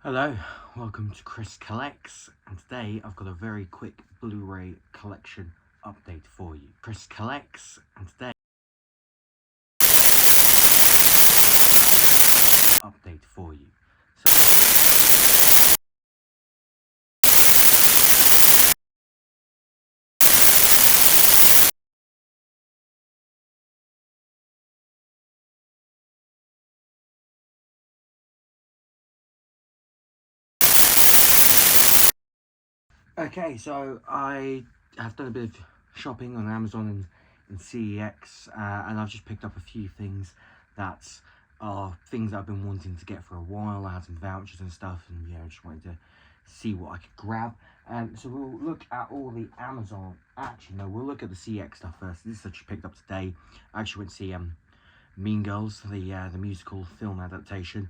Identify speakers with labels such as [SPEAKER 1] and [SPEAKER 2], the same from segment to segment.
[SPEAKER 1] Hello, welcome to Chris Collects, and today I've got a very quick Blu-ray collection update for you. Chris Collects, and today update for you. Okay, so I have done a bit of shopping on Amazon and CEX, and I've just picked up a few things that are things that I've been wanting to get for a while. I had some vouchers and stuff, and yeah, I just wanted to see what I could grab. So we'll look at all the Amazon. Actually, no, we'll look at the CEX stuff first. This is I just picked up today. I actually went to see Mean Girls, the musical film adaptation.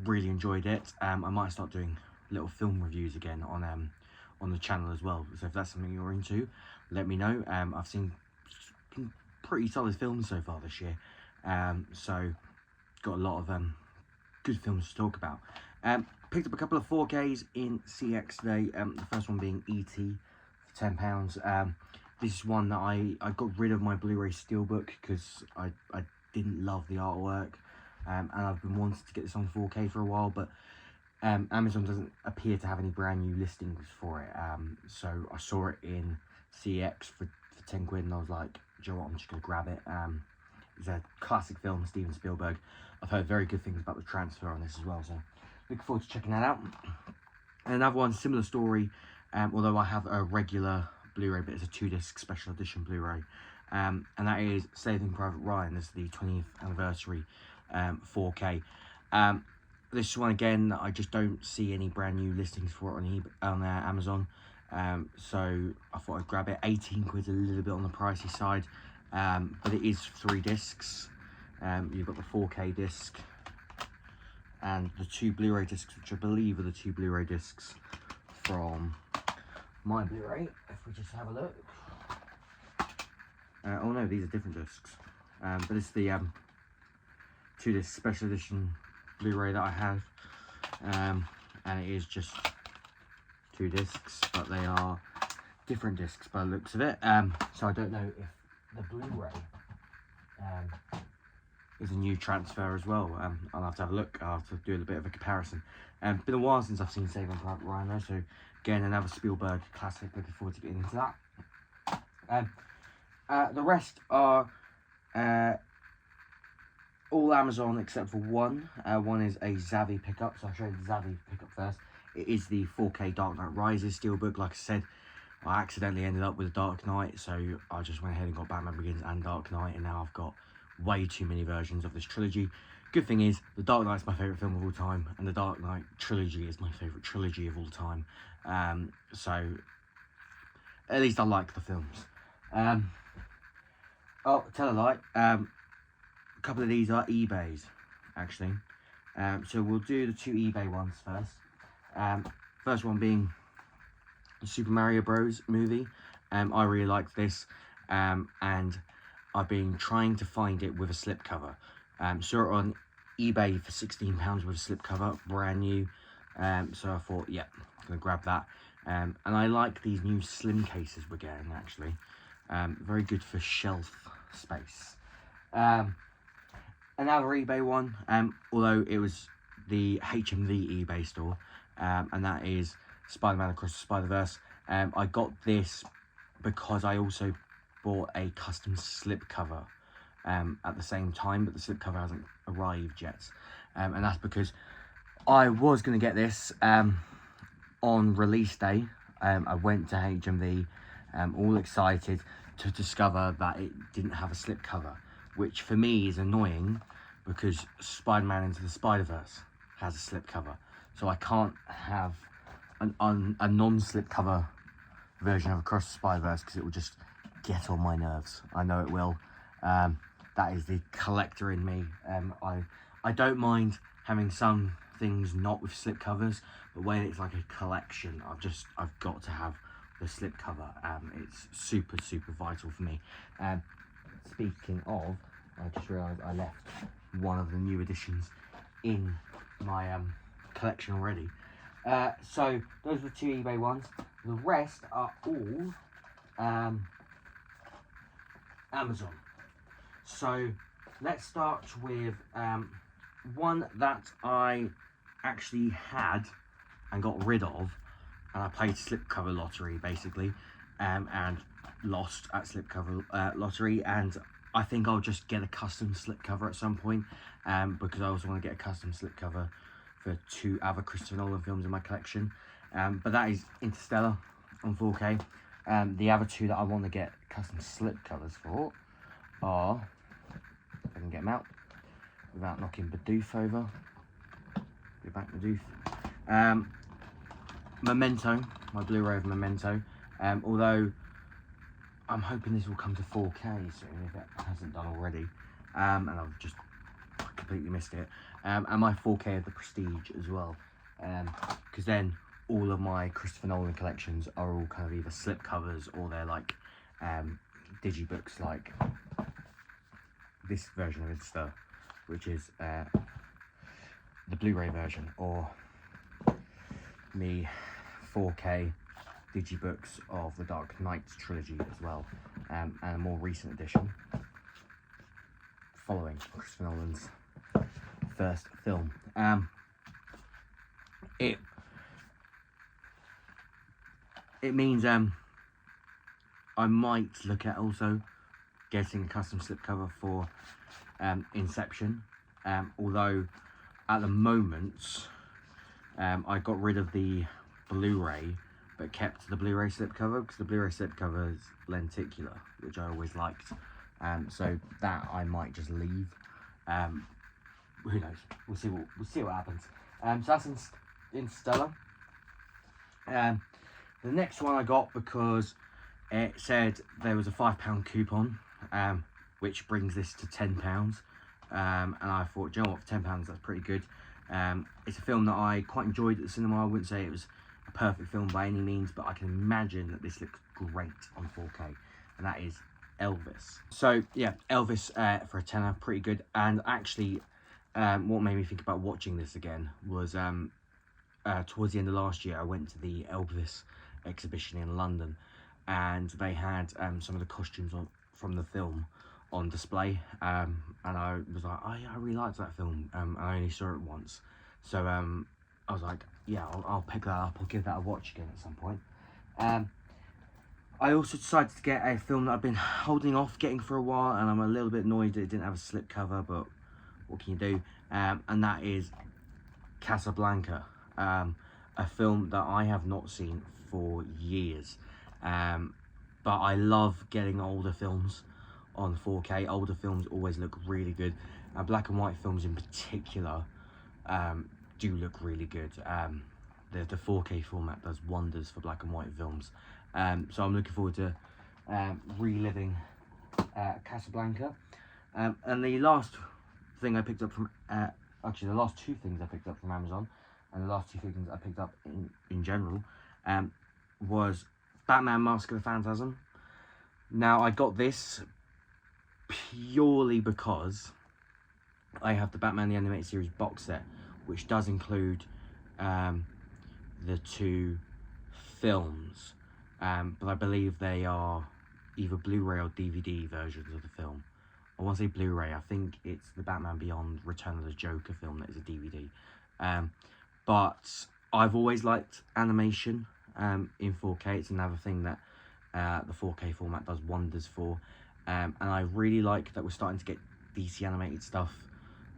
[SPEAKER 1] Really enjoyed it. I might start doing little film reviews again on the channel as well. So if that's something you're into, let me know. I've seen some pretty solid films so far this year. So got a lot of good films to talk about. Picked up a couple of 4Ks in CX today. The first one being E.T. for £10. This is one that I got rid of my Blu-ray Steelbook because I didn't love the artwork, and I've been wanting to get this on 4K for a while, but Amazon doesn't appear to have any brand new listings for it. So I saw it in CX for 10 quid, and I was like, do you know what, I'm just going to grab it. It's a classic film, Steven Spielberg. I've heard very good things about the transfer on this as well, so looking forward to checking that out. And another one, similar story, although I have a regular Blu-ray, but it's a 2-disc special edition Blu-ray, and that is Saving Private Ryan. This is the 20th anniversary 4K. This one again, I just don't see any brand new listings for it on Amazon, so I thought I'd grab it. 18 quid, a little bit on the pricey side, but it is 3 discs. You've got the 4K disc and the 2 Blu-ray discs, which I believe are the 2 Blu-ray discs from my Blu-ray. If we just have a look. Oh no, these are different discs, but it's the 2-disc special edition Blu-ray that I have, and it is just 2 discs, but they are different discs by the looks of it. So I don't know if the Blu-ray is a new transfer as well. I'll have to have a look. I'll have to do a bit of a comparison. Been a while since I've seen Saving Private Ryan though, so again, another Spielberg classic. Looking forward to getting into that. The rest are all Amazon except for one. One is a Zavvi pickup, so I'll show you the Zavvi pickup first. It is the 4K Dark Knight Rises Steelbook. Like I said, I accidentally ended up with a Dark Knight, so I just went ahead and got Batman Begins and Dark Knight, and now I've got way too many versions of this trilogy. Good thing is, the Dark Knight's my favourite film of all time, and the Dark Knight trilogy is my favourite trilogy of all time. So at least I like the films. Oh, tell a lie. A couple of these are eBays, actually. So we'll do the 2 eBay ones first. First one being the Super Mario Bros. Movie. I really liked this, and I've been trying to find it with a slipcover. Saw it on eBay for £16 with a slipcover, brand new. So I thought, yep, I'm going to grab that. And I like these new slim cases we're getting, actually. Very good for shelf space. Another eBay one, although it was the HMV eBay store, and that is Spider-Man Across the Spider-Verse. I got this because I also bought a custom slipcover at the same time, but the slipcover hasn't arrived yet. And that's because I was going to get this on release day. I went to HMV all excited to discover that it didn't have a slipcover, which for me is annoying because Spider-Man Into the Spider-Verse has a slipcover. So I can't have a non-slipcover version of Across the Spider-Verse because it will just get on my nerves. I know it will. That is the collector in me. I don't mind having some things not with slipcovers, but when it's like a collection, I've got to have the slipcover. It's super vital for me. Speaking of, I just realised I left one of the new editions in my collection already. So those were 2 eBay ones. The rest are all Amazon. So let's start with one that I actually had and got rid of, and I played slipcover lottery basically, and lost at slipcover lottery, and I think I'll just get a custom slipcover at some point, because I also want to get a custom slipcover for 2 other Christopher Nolan films in my collection, but that is Interstellar on 4K. The other 2 that I want to get custom slipcovers for are, if I can get them out without knocking Bidoof over. Go back Bidoof. Memento, my Blu-ray of Memento. Although I'm hoping this will come to 4K soon if it hasn't done already. And I've just completely missed it. And my 4K of The Prestige as well. Because then all of my Christopher Nolan collections are all kind of either slipcovers or they're like digibooks, like this version of Insta, which is the Blu-ray version, or me 4K digibooks of the Dark Knight trilogy as well, and a more recent edition following Christopher Nolan's first film. It means I might look at also getting a custom slipcover for Inception, although at the moment I got rid of the Blu-ray but kept the Blu-ray slipcover, because the Blu-ray slipcover is lenticular, which I always liked, so that I might just leave. Who knows? We'll see what happens. So that's Interstellar. The next one I got because it said there was a £5 coupon, which brings this to £10. And I thought, you know what, for £10 that's pretty good. It's a film that I quite enjoyed at the cinema. I wouldn't say it was a perfect film by any means, but I can imagine that this looks great on 4K, and that is Elvis. So yeah, Elvis for a tenner, pretty good. And actually, what made me think about watching this again was towards the end of last year, I went to the Elvis exhibition in London, and they had some of the costumes from the film on display, and I was like, oh yeah, I really liked that film. I only saw it once, so I was like, yeah, I'll pick that up, I'll give that a watch again at some point. I also decided to get a film that I've been holding off getting for a while, and I'm a little bit annoyed that it didn't have a slipcover, but what can you do? And that is Casablanca, a film that I have not seen for years, but I love getting older films on 4K. Older films always look really good, and black and white films in particular do look really good. The 4K format does wonders for black and white films, so I'm looking forward to reliving Casablanca. And the last thing I picked up from actually the last 2 things I picked up from Amazon, and the last 2 things I picked up in general, was Batman Mask of the Phantasm. Now, I got this purely because I have the Batman the Animated Series box set, which does include the 2 films, but I believe they are either Blu-ray or DVD versions of the film. I want to say Blu-ray. I think it's the Batman Beyond Return of the Joker film that is a DVD. But I've always liked animation in 4K. It's another thing that the 4K format does wonders for. And I really like that we're starting to get DC animated stuff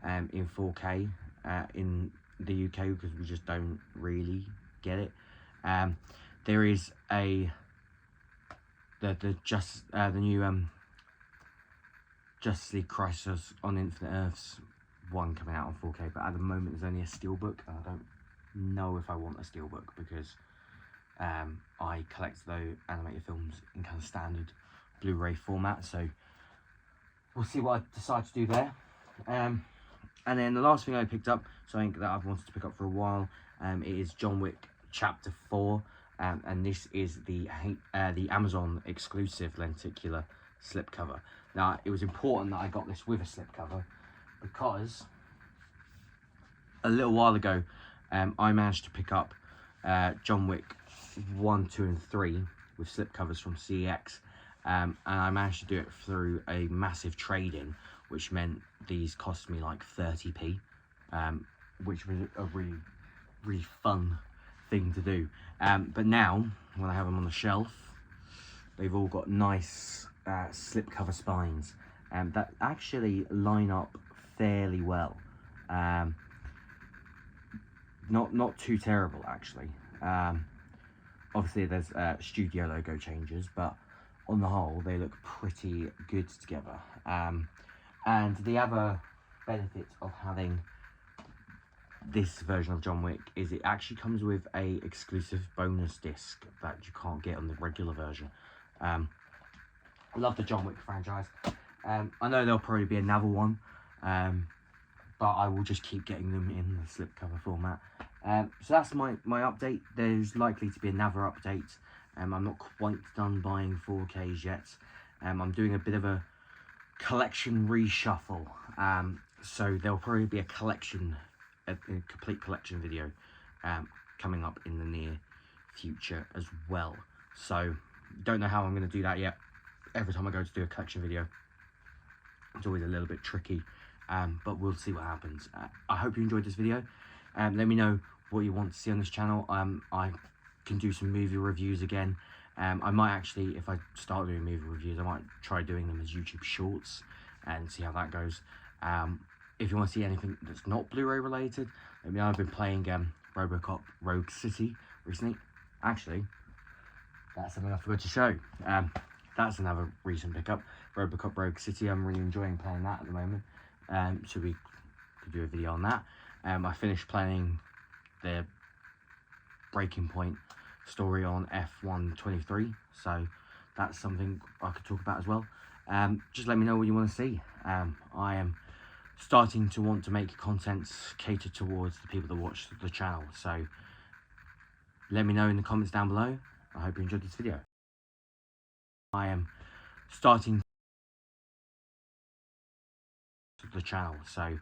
[SPEAKER 1] in 4K in the UK, because we just don't really get it. There is the new Justice League Crisis on Infinite Earths one coming out on 4K, but at the moment there's only a steelbook, and I don't know if I want a steelbook, because I collect those animated films in kind of standard Blu-ray format, so we'll see what I decide to do there. And then the last thing I picked up, something that I've wanted to pick up for a while, it is John Wick Chapter 4, and this is the Amazon exclusive lenticular slipcover. Now, it was important that I got this with a slipcover, because a little while ago I managed to pick up John Wick 1, 2 and 3 with slipcovers from CEX, and I managed to do it through a massive trade-in, which meant these cost me like 30p, which was a really fun thing to do. But now, when I have them on the shelf, they've all got nice slipcover spines that actually line up fairly well. Not too terrible actually. Obviously there's studio logo changes, but on the whole they look pretty good together. And the other benefit of having this version of John Wick is it actually comes with a exclusive bonus disc that you can't get on the regular version. I love the John Wick franchise. I know there'll probably be another one, but I will just keep getting them in the slipcover format. So that's my update. There's likely to be another update. I'm not quite done buying 4Ks yet. I'm doing a bit of a collection reshuffle. So there'll probably be a complete collection video coming up in the near future as well. So don't know how I'm going to do that yet. Every time I go to do a collection video, it's always a little bit tricky. But we'll see what happens. I hope you enjoyed this video. Let me know what you want to see on this channel. I can do some movie reviews again. I might actually, if I start doing movie reviews, I might try doing them as YouTube shorts and see how that goes. If you want to see anything that's not Blu-ray related, let me know. I've been playing Robocop Rogue City recently. Actually, that's something I forgot to show. That's another recent pickup, Robocop Rogue City. I'm really enjoying playing that at the moment. So we could do a video on that. I finished playing the Breaking Point story on F123, so that's something I could talk about as well. Just let me know what you want to see. I am starting to want to make content catered towards the people that watch the channel, so let me know in the comments down below. I hope you enjoyed this video. I am starting the channel, so